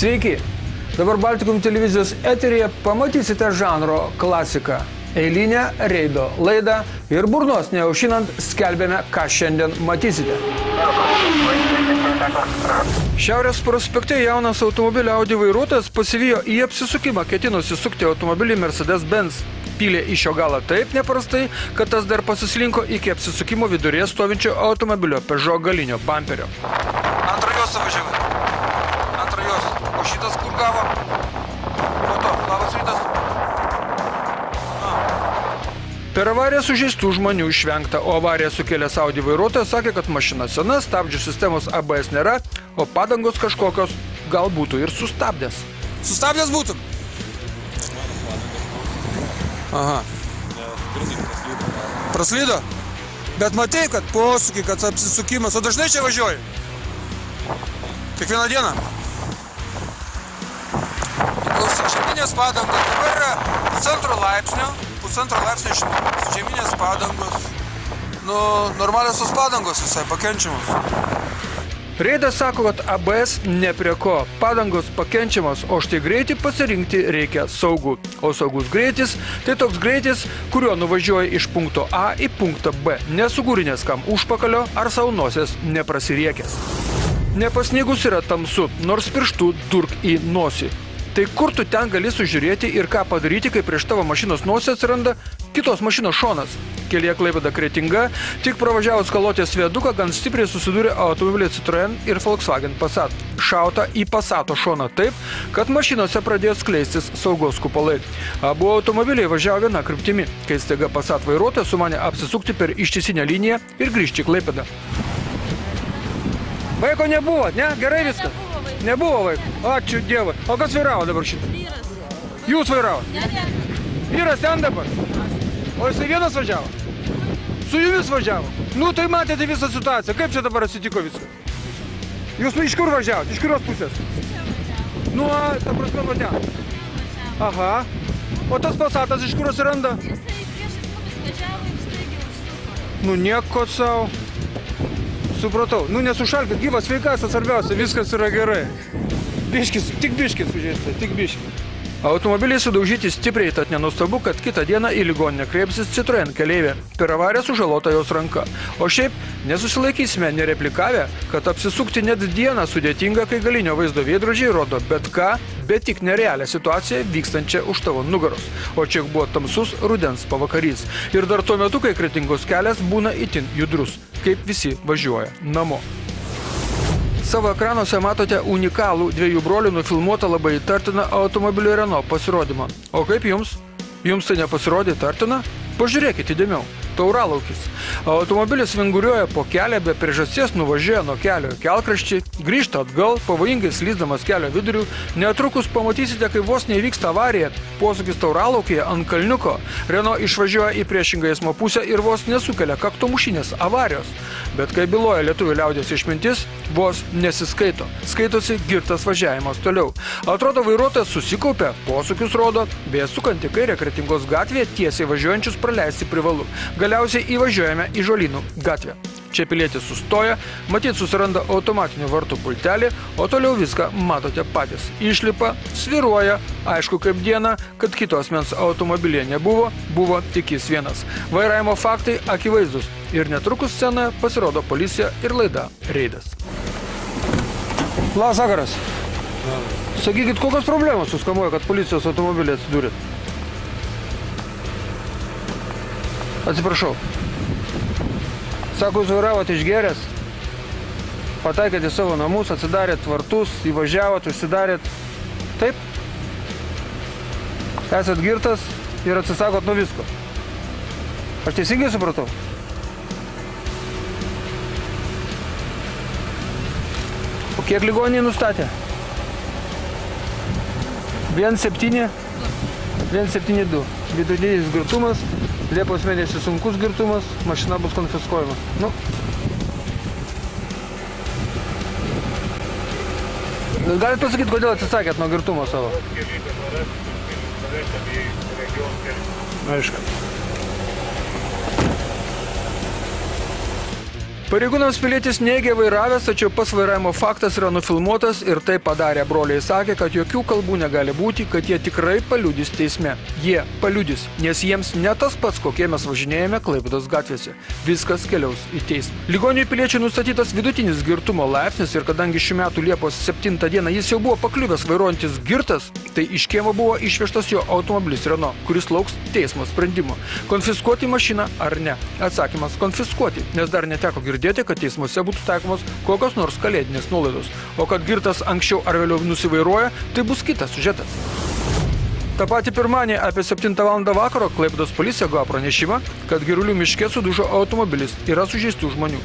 Sveiki! Dabar Baltikum televizijos eteryje pamatysite žanro klasiką. Eilinę reido laidą ir burnos neaušinant skelbėme, ką šiandien matysite. Šiaurės prospekte jaunas automobilio Audi vairuotojas pasivijo į apsisukimą, ketinosi sukti automobilį Mercedes-Benz. Pylė iš jo galą taip neprastai, kad tas dar pasislinko iki apsisukimo vidurėje stovinčio automobilio Peugeot galinio bamperio. Antrą juostą važiavai. Antrą juostą. O šitas kur gavo? Foto, labas rytas. Per avariją sužeistų žmonių išvengta, o avariją sukėlęs Audi vairuotojas sakė, kad mašina sena, stabdžių sistemos ABS nėra, o padangos kažkokios gal būtų ir sustabdęs. Sustabdęs būtų? Aha. Praslydo? Bet matei, kad posūkį, kad apsisukimas, o dažnai čia važiuoji? Kiekvieną dieną? Klausyk, žeminės padangos dabar yra pusantro laipsnio žeminės padangos. Nu, normaliosios padangos visai pakenčiamos. Reidas sako, kad ABS ne prie ko, padangos pakenčiamos, o štai greitį pasirinkti reikia saugų. O saugus greitis – tai toks greitis, kuriuo nuvažiuoja iš punkto A į punktą B, nesugūrinės kam užpakalio ar savo nosies neprasiriekęs. Nepasnigus yra tamsu, nors pirštų durk į nosį. Tai kur tu ten gali sužiūrėti ir ką padaryti, kai prieš tavo mašinos nosį atsiranda kitos mašinos šonas. Kelyje Klaipėda-Kretinga, tik pravažiavus Kalotės viaduką, gan stipriai susidūrė automobiliai Citroen ir Volkswagen Passat. Šauta į Passato šoną taip, kad mašinose pradėjo skleistis saugos kupolai. Abu automobiliai važiavo viena kryptimi, kai staiga Passat vairuotojas sumanė apsisukti per ištisinę liniją ir grįžti į Klaipėdą. Vaiko nebuvo, ne? Gerai viskas? Nebuvo vaiko. Ačiū Dievui. O kas vairavo dabar šitą? Vyras. Jūs vairavo? Ne. Vyras ten dabar? O jisai vienas važiavo? Su jumis važiavo? Nu, tai matėte visą situaciją. Kaip čia dabar atsitiko viskas? Jūs iš kur važiavot? Iš kurios pusės? Nu, ta prasme, nuo ten. Aha. O tas Passatas iš kur atsiranda? Jisai priešais mumis važiavo ir staigiai užsuko. Nu, nieko savo. Supratau. Nu, nesušalkit, gyvas, sveikas, svarbiausia, viskas yra gerai. Biškis, tik biškis sužeista, tik biškis. Automobiliai sudaužyti stipriai, tad nenustabu, kad kitą dieną į ligoninę kreipsis Citroen keleivė. Per avariją sužalota jos ranka. O šiaip nesusilaikysime nereplikavę, kad apsisukti net dieną sudėtinga, kai galinio vaizdo veidrodžiai rodo bet ką, bet tik nerealią situaciją vykstančią už tavo nugaros. O čia buvo tamsus rudens pavakarys. Ir dar tuo metu, kai Kretingos kelias būna itin judrus, kaip visi važiuoja namo. Savo ekranuose matote unikalų dviejų brolių nufilmuotą labai įtartiną automobilio Renault pasirodymą. O kaip jums? Jums tai nepasirodė įtartina? Pažiūrėkite įdėmiau. Tauralaukis. Automobilis vinguriuoja po kelią, be priežasties nuvažiuoja nuo kelio kelkraštį, grįžta atgal, pavojingai slysdamas kelio vidurių. Netrukus pamatysite, kai vos neįvyksta avarija. Posūkis Tauralaukėje ant kalniuko. Renault išvažiuoja į priešingą eismo pusę ir vos nesukelia kaktomušinės avarijos. Bet kai byloja lietuvių liaudies išmintis, vos nesiskaito. Skaitosi girtas važiavimas toliau. Atrodo, vairuotojas susikaupia, posūkius rodo, bei sukant į kairę Kretingos gatvėje tiesiai važiuojančius praleisti privalu. Galiausiai įvažiuojame į Žolynų gatvę. Čia pilietis sustoja, matyt susiranda automatinio vartų pultelį, o toliau viską matote patys. Išlipa, sviruoja, aišku kaip diena, kad kito asmens automobilyje nebuvo, buvo tik jis vienas. Vairavimo faktai akivaizdus ir netrukus scenoje pasirodo policija ir laida Reidas. Labas vakaras. Sakykit, kokios problemos suskamuoja, kad policijos automobilį atsidūrėt? Atsiprašau. Sako, jūs vairavot išgeręs, pataikėt į savo namus, atsidarėt vartus, įvažiavot, užsidarėt. Taip? Esat girtas ir atsisakot nuo visko. Aš teisingai supratau? O kiek ligoninė nustatė? 1,7? 1,72. Vidutinis girtumas. Liepos mėnesį sunkus girtumas, mašina bus konfiskuojama. Nu. Galit pasakyti, kodėl atsisakėt nuo girtumo savo? Aišku. Pareigūnams pilietis neigė vairavęs, tačiau pats vairavimo faktas yra nufilmuotas ir tai padarę broliai sakė, kad jokių kalbų negali būti, kad jie tikrai paliudys teisme. Jie paliudys, nes jiems ne tas pats, kokie mes važinėjame Klaipėdos gatvėse. Viskas keliaus į teismą. Ligoniui piliečiui nustatytas vidutinis girtumo laipsnis ir kadangi šių metų Liepos 7 dieną jis jau buvo pakliuvęs vairuojantis girtas, tai iš kiemo buvo išvežtas jo automobilis Renault, kuris lauks teismo sprendimo. Konfiskuoti mašiną ar ne? Atsakymas – konfiskuoti, nes dar neteko girdėti, kad teismuose būtų taikomos kokios nors kalėdinės nuolaidos. O kad girtas anksčiau ar vėliau nusivairuoja, tai bus kitas siužetas. Ta pati pirmanį apie 7 val. Vakaro Klaipėdos policija gavo pranešimą, kad Girulių miške sudužo automobilis, yra sužeistų žmonių.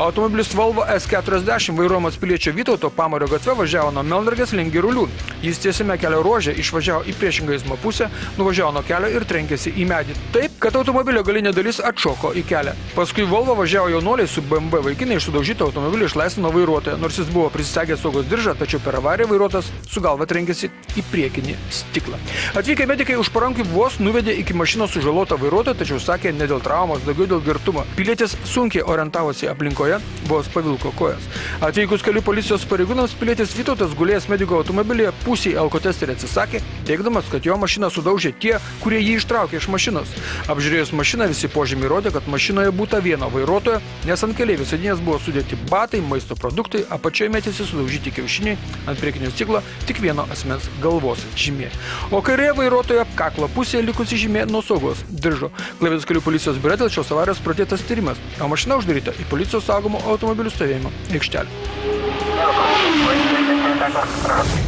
Automobilis Volvo S40 vairuojamas piliečio Vytauto Pamario gatve važiavo nuo Melnragės link Girulių. Jis tiesiame kelio ruože išvažiavo į priešingą eismo pusę, nuvažiavo nuo kelio ir trenkėsi į medį. Taip, kad automobilio galinė dalis atšoko į kelią. Paskui Volvo važiavo jaunuoliai su BMW vaikinai iš sudaužyto automobilio išlaisvino vairuotoją, nors jis buvo prisisegęs saugos diržą, tačiau per avariją vairuotojas su galva trenkėsi į priekinį stiklą. Atvykę medikai už parankių vos nuvedė iki mašinos sužalotą vairuotoją, tačiau sakė ne dėl traumos, daugiau dėl girtumo. Pilietis sunkiai orientavosi aplinkoje, vos pavilko kojas. Atvykus kelių policijos pareigūnams, pilietis Vytautas gulėjęs mediko automobilyje pusį alkotesterį atsisakė, teigdamas, kad jo mašiną sudaužė tie, kurie jį ištraukė iš mašinos. Apžiūrėjus mašiną, visi požymiai rodė, kad mašinoje būta vieno vairuotojo, nes ant keleivių sėdynės buvo sudėti batai, maisto produktai, apačioje mėtėsi sudaužyti kiaušiniai, ant priekinio stiklo tik vieno asmens galvos žymė. O kairėje vairuotojo kaklo pusėje likusi žymė nuo saugos diržo. Klaipėdos kelių policijos biure dėl šios avarijos pradėtas tyrimas, o mašina uždaryta į policijos saugomų automobilių stovėjimo aikštelę.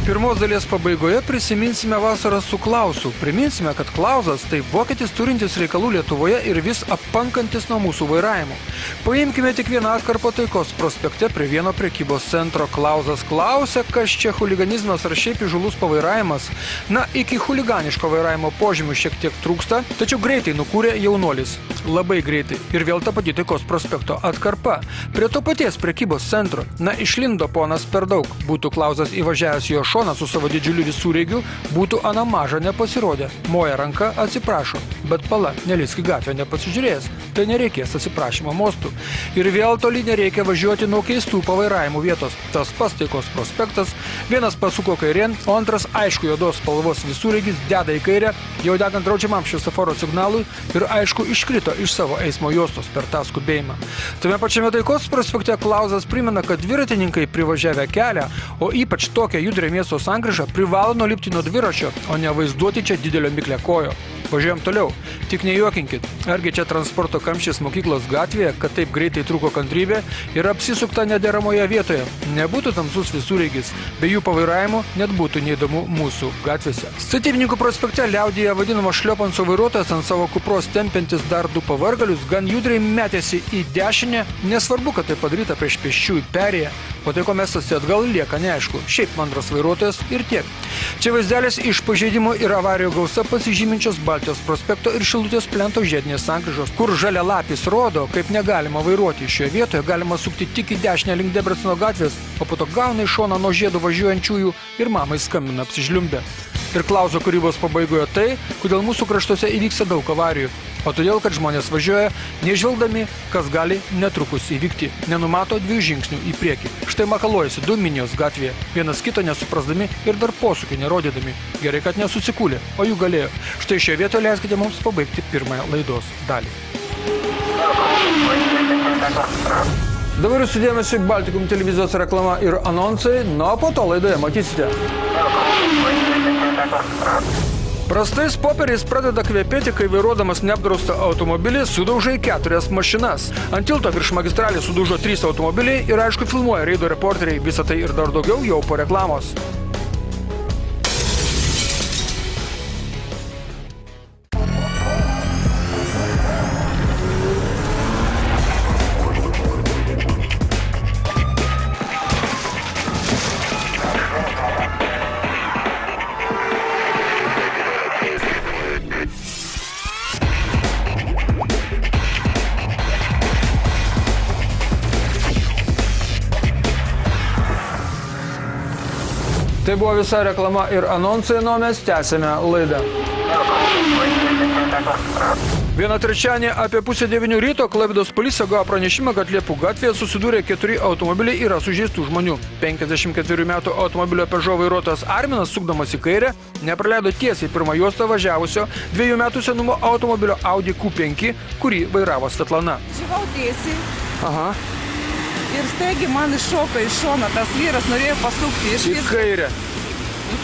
Pirmos dalies pabaigoje prisiminsime vasarą su Klausu. Priminsime, kad Klausas tai vokietis turintis reikalų Lietuvoje ir vis appankantis nuo mūsų vairavimo. Paimkime tik vieną atkarpą Taikos prospekte prie vieno prekybos centro. Klausas klausė, kas čia chuliganizmas ar šiaip įžūlus pavairavimas. Na, iki chuliganiško vairavimo požymių šiek tiek trūksta, tačiau greitai nukūrė jaunuolis. Labai greitai. Ir vėl ta pati Taikos prospekto atkarpa. Prie to paties prekybos centro. Na, išlindo ponas per daug. Būtų Klausas įvažiavęs jo šoną su savo didžiuliu visureigiu, būtų ana maža nepasirodę. Moja ranka atsiprašo, bet pala, nelisk į gatvę nepasižiūrėjęs, tai nereikės atsiprašymo mostų. Ir vėl toli nereikia važiuoti nuo keistų pavairavimų vietos. Tas pats Taikos prospektas, vienas pasuko kairėn, o antras aišku juodos spalvos visureigis deda į kairę, jau degant draudžiamam šviesoforo signalui ir aišku iškrito iš savo eismo juostos per tą skubėjimą. Tame pačiame Taikos prospekte Klausas primena, kad dviratininkai privažiavę kelią, o ypač tokią judrią miesto sankryžą privalo nulipti nuo dviračio, o ne vaizduoti čia didelio miklę kojo. Važiuojam toliau. Tik nejuokinkit. Argi čia transporto kamštis mokyklos gatvėje, kad taip greitai trūko kantrybė ir apsisukta nederamoje vietoje. Nebūtų tamsus visureigis, be jų pavairavimo net būtų neįdomu mūsų gatvėse. Statybininkų prospekte liaudyje vadinamo šliopanso vairuotojas ant savo kupros tempiantis dar du pavargalius gan judriai metėsi į dešinę, nesvarbu, kad tai padaryta prieš pėsčiųjų perėją, o tai ko mestasi atgal lieka neaišku. Šiaip mandras vairuotojas ir tiek. Čia vaizdelis iš pažeidimo ir avarijų gausa pasižyminčios Baltijos prospekto ir Šilutės plento žiedinės sankryžos, kur žalialapis rodo, kaip negalima vairuoti. Šioje vietoje galima sukti tik į dešinę link Debreceno gatvės, o po to gauna į šoną nuo žiedų važiuojančiųjų ir mamai skambina apsižliumbę. Ir Klauso kūrybos pabaigoje tai, kodėl mūsų kraštuose įvyksta daug avarijų. O todėl, kad žmonės važiuoja, nežvelgdami, kas gali netrukus įvykti. Nenumato 2 žingsnių į priekį. Štai makalojasi 2 minijos gatvėje, vienas kito nesuprasdami ir dar posūkį nerodydami. Gerai, kad nesusikūlė, o jų galėjo. Štai šioje vietoje leiskite mums pabaigti pirmąją laidos dalį. Dabar jūsų dėmesį Baltikum televizijos reklama ir anonsai, na, po to laidoje matysite. Prastais popieriais pradeda kvepėti, kai vairuodamas neapdraustą automobilį sudaužai 4 mašinas. Ant tilto virš magistralės sudužo 3 automobiliai ir aišku filmuoja reido reporteriai. Visą tai ir dar daugiau jau po reklamos. Tai buvo visa reklama ir anonsai, o mes tęsėme laidą. Vieną trečiadienį apie 8:30 ryto Klaipėdos policija gavo pranešimą, kad Liepų gatvėje susidūrė 4 automobiliai, yra sužeistų žmonių. 54 metų automobilio Peugeot vairuotojas Arminas, sukdamas į kairę, nepraleido tiesiai pirmą juostą važiavusio 2 metų senumo automobilio Audi Q5, kurį vairavo Svetlana. Živau tiesiai Aha. ir staigiai man iššoko iš šono, tas vyras norėjo pasukti iš Į kairę.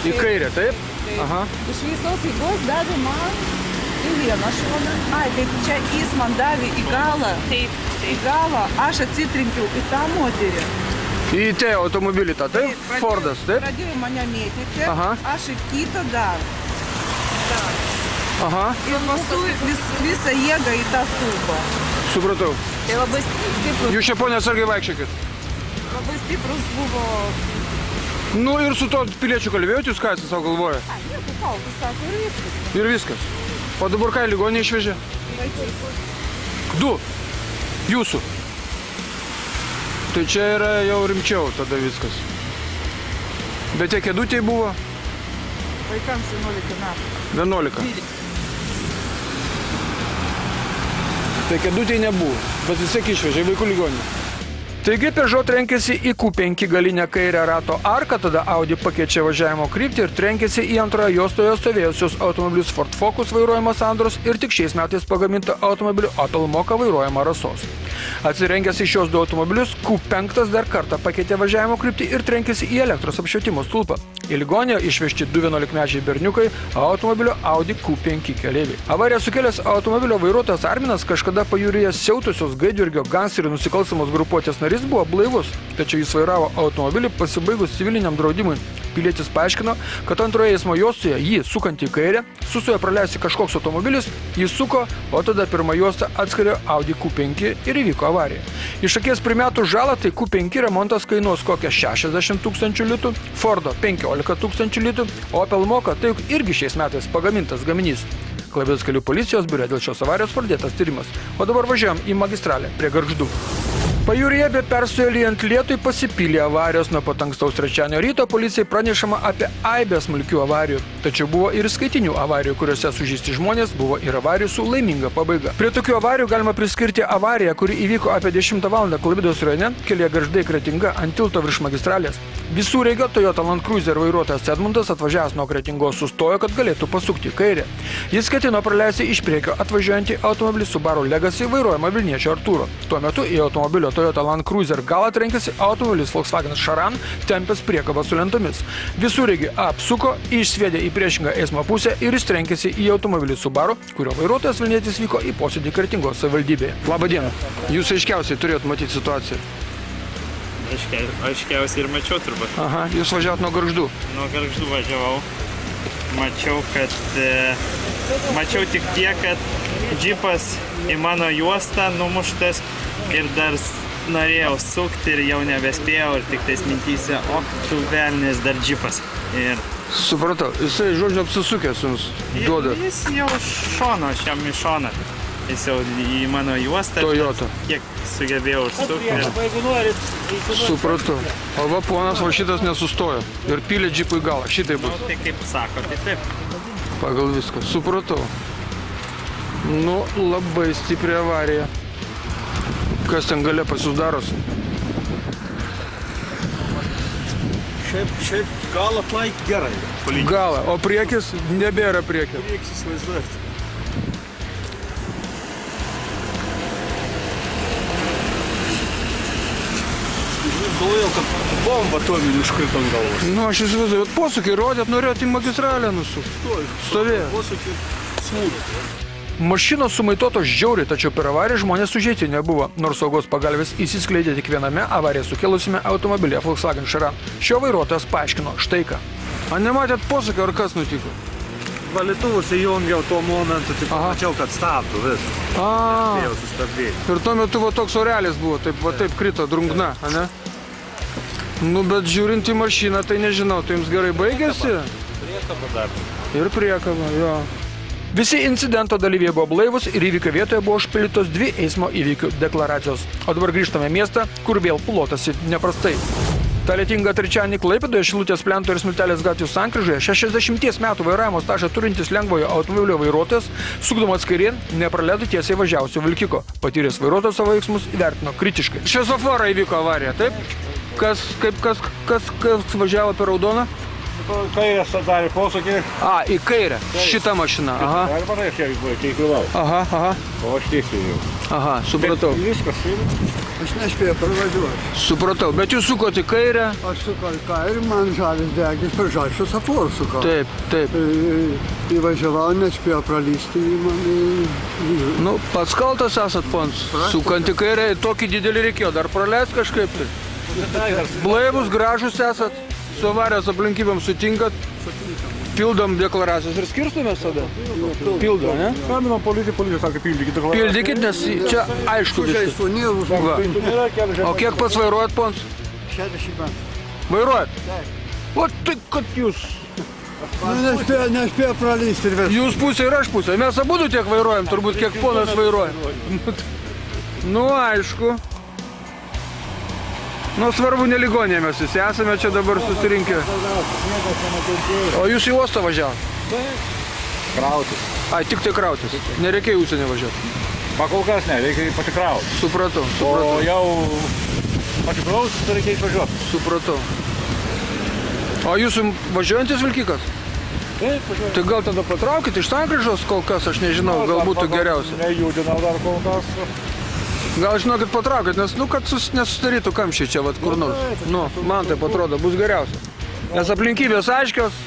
Į kairę, taip? Aha. Iš visos jėgos davė man į vieną šoną. Ai, taip čia jis man davė į galą. Taip. Į galą aš atsitrinkiau į tą moterį. Į tą automobilį tą, taip? Fordas, taip? Pradėjo mane mėtyti, Aha. aš į kitą dar. Aha. Ir paskui visą jėgą į tą stulpą. Supratau. Tai labai stiprus, Jūs čia, ponė, atsargiai vaikščiokit. labai stiprus buvo. Nu ir su to piliečiu kalbėjot, jūs ką savo galvoja? Ai, nieko kaltas, sako, ir viskas. Ir viskas. O dabar ką, ligonį išvežė? Vaikais. 2. Jūsų. Tai čia yra jau rimčiau tada viskas. Bet tie kėdutėj buvo Vaikams 11 metų. 11. Tai kėdutėj nebuvo, bet vis tiek išvežė vaikų ligonį. Taigi Peugeot trenkėsi į Q5 galinę kairę rato arką, tada Audi pakeičia važiavimo kryptį ir trenkėsi į antroje juostoje stovėjusius automobilius Ford Focus vairuojama Sandros ir tik šiais metais pagaminta automobilių Opel Mokka vairuojama Rasos. Atsirengęs į šios 2 automobilius, Q5 dar kartą pakeitė važiavimo kryptį ir trenkėsi į elektros apšvietimo stulpą. Į ligonę išvežti 2 11-mečiai berniukai, automobilio Audi Q5 keleiviai. Avariją sukėlęs automobilio vairuotojas Arminas kažkada pajūryje siautusios Gaidjurgio gangsterių nusikalstamos grupuotės narys buvo blaivus, tačiau jis vairavo automobilį pasibaigus civiliniam draudimui. Pilietis paaiškino, kad antroje eismo juostoje jį sukant į kairę, sustojo praleisti kažkoks automobilis, jis suko, o tada pirmą juostą atskirio Audi Q5 ir įvyko avarija. Iš akies primetų žalą, tai Q5 remontas kainuos kokią 60 000 litų, Fordo 15 000 litų, o Opel Mokka tai juk irgi šiais metais pagamintas gaminys. Klaipėdos kelių policijos biure dėl šios avarijos pradėtas tyrimas, o dabar važiuojam į magistralę prie Gargždų. Pajūryje be perstojo lyjant lietui pasipylė avarijos. Nuo pat ankstaus trečiadienio ryto policijai pranešama apie aibę smulkių avarijų. Tačiau buvo ir skaitinių avarijų, kuriuose sužeisti žmonės, buvo ir avarijų su laiminga pabaiga. Prie tokių avarijų galima priskirti avariją, kuri įvyko apie 10 val. Klaipėdos rajone, kelyje Gargždai Kretinga ant tilto virš magistralės. Visureigio Toyota Land Cruiser vairuotojas Edmundas atvažiavęs nuo Kretingos sustojo, kad galėtų pasukti į kairę. Jis ketino praleisti iš priekio atvažiuojantį automobilį Subaru Legacy vairuojamą Vilniečio Artūro. Tuo metu į automobilio Toyota Land Cruiser galą trenkėsi automobilis Volkswagen Charan, tempęs priekabą su lentomis. Visureigį apsuko, išsviedė į priešingą eismo pusę ir jis trenkėsi į automobilį Subaru, kurio vairuotojas vilnietis vyko į posėdį Kretingos savivaldybėje. Labą dieną. Jūs aiškiausiai turėjot matyti situaciją. Aiškiausiai ir mačiau turbūt. Aha, jūs važiavot nuo Gargždų. Nuo Gargždų važiavau. Mačiau tik tiek, kad džipas į mano juostą numuštas ir dar norėjau sukti ir jau nebespėjau ir tik tais mintyse, o tu velnis dar džipas. Ir Supratau, jisai žodžiu apsisukęs jums duoda. jis jau šono, aš jam iš šoną. Jis jau į mano juostą. Toyota. Kiek sugebėjau užsukti. Supratau. O va ponas va šitas nesustojo ir pylė džipų į galą. Šitai bus. Tai kaip sako, tai taip. Pagal viską. Supratau. Nu, labai stipri avarija. Kas ten gale pas jūs darosi? Šiaip galą plaik gerai. Galą. O priekis nebėra priekio. Reiks įsivaizduoti. Galvojau, kad bomba atominė iškrito ant galvos. Nu, aš įsivaizduoju, posūkį rodėt, norėjot į magistralę nusukti. Stovėjo. Posūkį smūgis. Mašinos sumaitotos žiauriai, tačiau per avariją žmonės sužeisti nebuvo, nors saugos pagalvės įsiskleidė tik viename avariją sukėlusime automobilyje Volkswagen Charan. Šio vairuotojas paaiškino štai ką. A nematėt posūkio, ar kas nutiko? Valytuvus įjungiau tuo momentu, tik Aha. mačiau, kad stabdo visą. A, Spėjau sustabdyti. ir tuo metu va toks orelis buvo, taip krito drungna, ane? Nu, bet žiūrint į mašiną, tai nežinau, tai jums gerai baigėsi? Priekaba dar. Ir priekaba, jo. Visi incidento dalyviai buvo blaivus ir įvykio vietoje buvo užpildytos 2 eismo įvykių deklaracijos. O dabar grįžtame į miestą, kur vėl plotasi neprastai. Ta lietinga trečiadienį Klaipėdoje Šilutės plento ir Smiltelės gatvių sankryžoje 60 metų vairavimo stažą turintis lengvojo automobilio vairuotojas, sukdamas kairėn, nepraleido tiesiai važiavusio vilkiko. Patyręs vairuotojas savo veiksmus įvertino kritiškai. Šviesoforo įvyko avarija, taip? Kas važiavo per raudoną? Kairė darė posūkį. Į kairę. Šitą mašiną. Aha. Ar manai, aš ją keikilau. Aha. O aš teisėjau. Aha, supratau. Viskas. Aš nespėjau pravažiuoti. Supratau, bet jūs sukote į kairę? Aš sukau į kairę, man žalias degis per žalią šviesoforą sukau. Taip. Įvažiavau, nespėjau pralysti į mane. Nu, pats kaltas esat, pons. Sukant į kairę, tokį didelį reikėjo dar praleisti kažkaip. Blaivus, gražus esat, su avarijos aplinkybėm sutinkat. Pildom deklaracijas ir skirstumės tada? Pildom, ne? Skambino policija sakė, pildykit deklaracijas. Pildykit, nes čia aišku viskas. O kiek pats vairuojat, pons? 60 metų. Vairuojat? O tai, kad jūs... Nespėjau pralysti ir viskas. Jūs pusė ir aš pusė. Mes abudu tiek vairuojam, turbūt kiek ponas vairuoja. Nu, aišku. Nu, svarbu, ne ligoninėje mes visi esame čia dabar susirinkę. O jūs į uostą važiavot? Krautis. Tik tai krautis. Nereikia į užsienį važiuoti. Pakol kas ne, reikia patikrauti. Supratau. O jau patikrauti, tai reikia išvažiuoti. Supratau. O jūsų važiuojantis vilkikas? Taip, važiuoju. Tai gal tada patraukit iš sankryžos kol kas, aš nežinau, gal būtų geriausia. Nejudinau dar kol kas. Gal žinokit patraukit, nes, kad nesusidarytų kamščiai čia, kur nors. Nu, man taip atrodo, bus geriausia. Nes aplinkybės aiškios.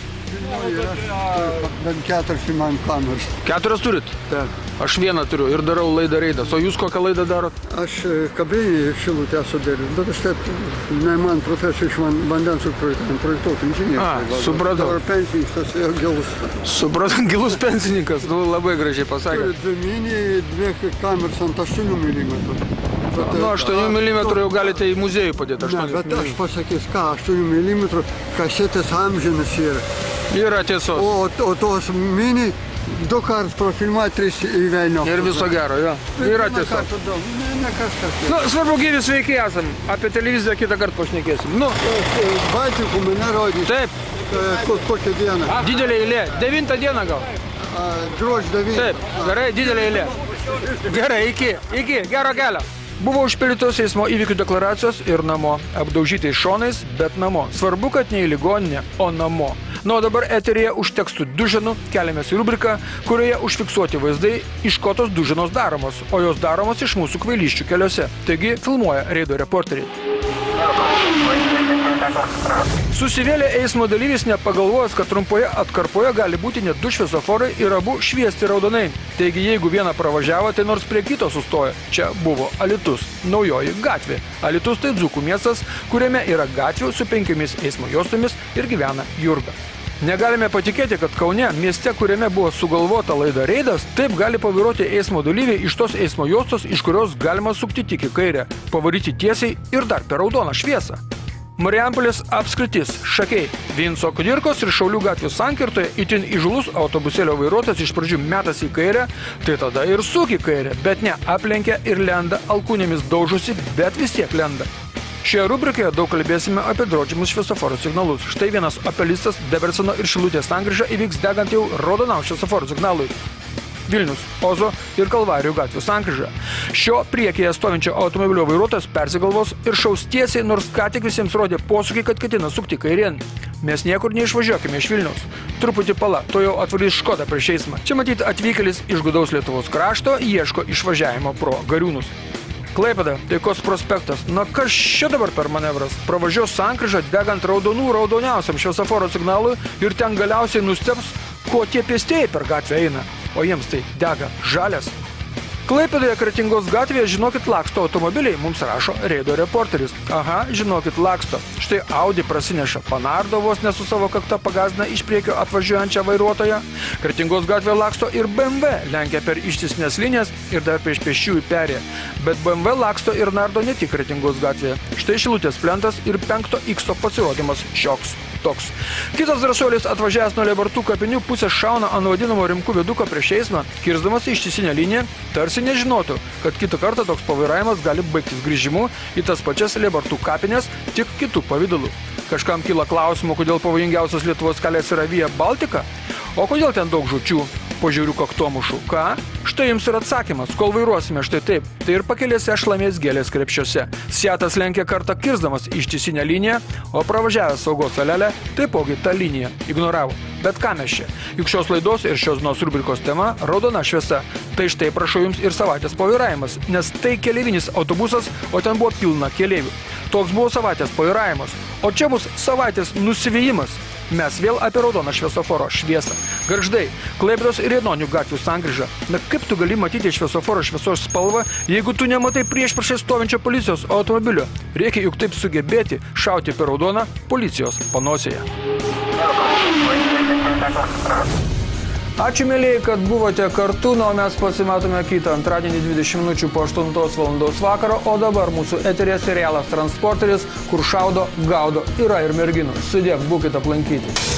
Bent 4 man kameras. 4 turit? Taip. Aš vieną turiu ir darau laidą Reidas. O jūs kokią laidą darot? Aš kabinį Šilutę esu daręs, bet aš taip, ne man profesija iš vandens projektuotų inžinierius. Supratau. Dabar pensininkas gilus. Supratau, gilus pensininkas, nu labai gražiai pasakė. Turiu 2 mini, 2 kameras ant 8 mm. Nu, 8 mm jau galite į muziejų padėti. Ne, bet aš pasakys, ką, 8 mm kasetės amžinas yra. Yra tiesos. O tos mini 2 kartus profilmuoja, 3 įvenio. Ir viso gero, jo. Yra tiesos. Ne kažkas. Nu, svarbu, gyvi sveiki esam. Apie televiziją kitą kartą pašnekėsim. Nu, Baltikų mane rodys. taip, Kokią dieną? didelė eilė. 9 dieną gal. Gruodžio 9. Taip, gerai, didelė eilė. Gerai, iki, gero kelio. Buvo užpildytos eismo įvykių deklaracijos ir namo. Apdaužytais šonais, bet namo. Svarbu, kad ne į ligoninę, o namo. Na, o dabar eteryje už tekstų duženų keliamės į rubriką, kurioje užfiksuoti vaizdai iš ko tos duženos daromos, o jos daromos iš mūsų kvailysčių keliuose. Taigi filmuoja Reido reporteriai. Susivėlė eismo dalyvis nepagalvojęs, kad trumpoje atkarpoje gali būti net 2 šviesoforai ir abu šviesti raudonai. Taigi, jeigu vieną pravažiavo, tai nors prie kito sustojo. Čia buvo Alytus, naujoji gatvė. Alytus tai dzūkų miestas, kuriame yra gatvių su 5 eismo juostomis ir gyvena Jurga. Negalime patikėti, kad Kaune, mieste, kuriame buvo sugalvota laida Reidas, taip gali pavairuoti eismo dalyviai iš tos eismo juostos, iš kurios galima sukti tik į kairę, pavaryti tiesiai ir dar per raudoną šviesą. Marijampolės apskritis, Šakiai, Vinco Kudirkos ir Šaulių gatvių sankirtoje itin įžūlus autobusėlio vairuotojas iš pradžių metas į kairę, tai tada ir suk į kairę, bet ne, aplenkia ir lenda, alkūnėmis daužusi, bet vis tiek lenda. Šioje rubrikoje daug kalbėsime apie draudžiamus šviesoforo signalus. Štai vienas opelistas Debreceno ir Šilutės sankryža įvyks degant jau raudonam šviesoforo signalui. Vilnius, Ozo ir Kalvarijų gatvių sankryža. Šio priekyje stovinčio automobilio vairuotojas persigalvos ir šaus tiesiai, nors ką tik visiems rodė posūkį, kad ketina sukti kairėn. Mes niekur neišvažiuokime iš Vilniaus. Truputį pala, to jau atvarys Škoda prieš eismą. Čia matyti atvykėlis iš gudaus Lietuvos krašto ieško išvažiavimo pro Gariūnus. Klaipėda, Taikos prospektas. Na kas čia dabar per manevras? Pravažiuos sankryžą degant raudoniausiam šviesoforo signalui ir ten galiausiai nusteps, ko tie pėstieji per gatvę eina. O jiems tai dega žalias. Klaipėdoje Kretingos gatvėje, žinokit, laksto automobiliai, mums rašo Reido reporteris. Aha, žinokit, laksto. Štai Audi prasineša, panardo vos ne su savo kakta pagazina iš priekio atvažiuojančią vairuotoją. Kretingos gatvėje laksto ir BMW, lenkia per ištisnes linijas ir dar prieš pėsčiųjų perėją. Bet BMW laksto ir nardo ne tik Kretingos gatvėje. Štai Šilutės plentas ir 5X pasirodymas šioks. toks. Kitas drąsuolis atvažiavęs nuo Liebartų kapinių pusės šauna ant vadinamo Rimkų viaduko prieš eismą, kirsdamas ištisinę liniją, tarsi nežinotų, kad kitą kartą toks pavairavimas gali baigtis grįžimu į tas pačias Liebartų kapinės, tik kitų pavydalų. Kažkam kyla klausimų, kodėl pavojingiausias Lietuvos kelias yra Via Baltica, o kodėl ten daug žūčių po žiaurių kaktomušų. Ką? Štai jums ir atsakymas, kol vairuosime štai taip, tai ir pakelėse šlamės gėlės krepšiuose. Seatas lenkė kartą kirsdamas ištisinę liniją, o pravažiavęs saugos salelę taipogi tą liniją ignoravo. Bet ką mes čia? Juk šios laidos ir šios dienos rubrikos tema – raudona šviesa. Tai štai prašau jums ir savaitės pavairavimas, nes tai keleivinis autobusas, o ten buvo pilna keleivių. Toks buvo savaitės pavairavimas, o čia bus savaitės nusivyjimas. Mes vėl apie raudoną šviesoforo šviesą. Gargždai, Klaipėdos ir Janonių gatvių sankryža. Na kaip tu gali matyti šviesoforo šviesos spalvą, jeigu tu nematai priešpriešais stovinčio policijos automobilio? Reikia juk taip sugebėti šauti per raudoną policijos panosėje. Ačiū, mėlyjei, kad buvote kartu, o mes pasimatome kitą antradienį 20 minučių po 8 valandos vakaro, o dabar mūsų eterė serialas Transporteris, kur šaudo, gaudo, yra ir merginų. Sudėk, būkite aplankyti.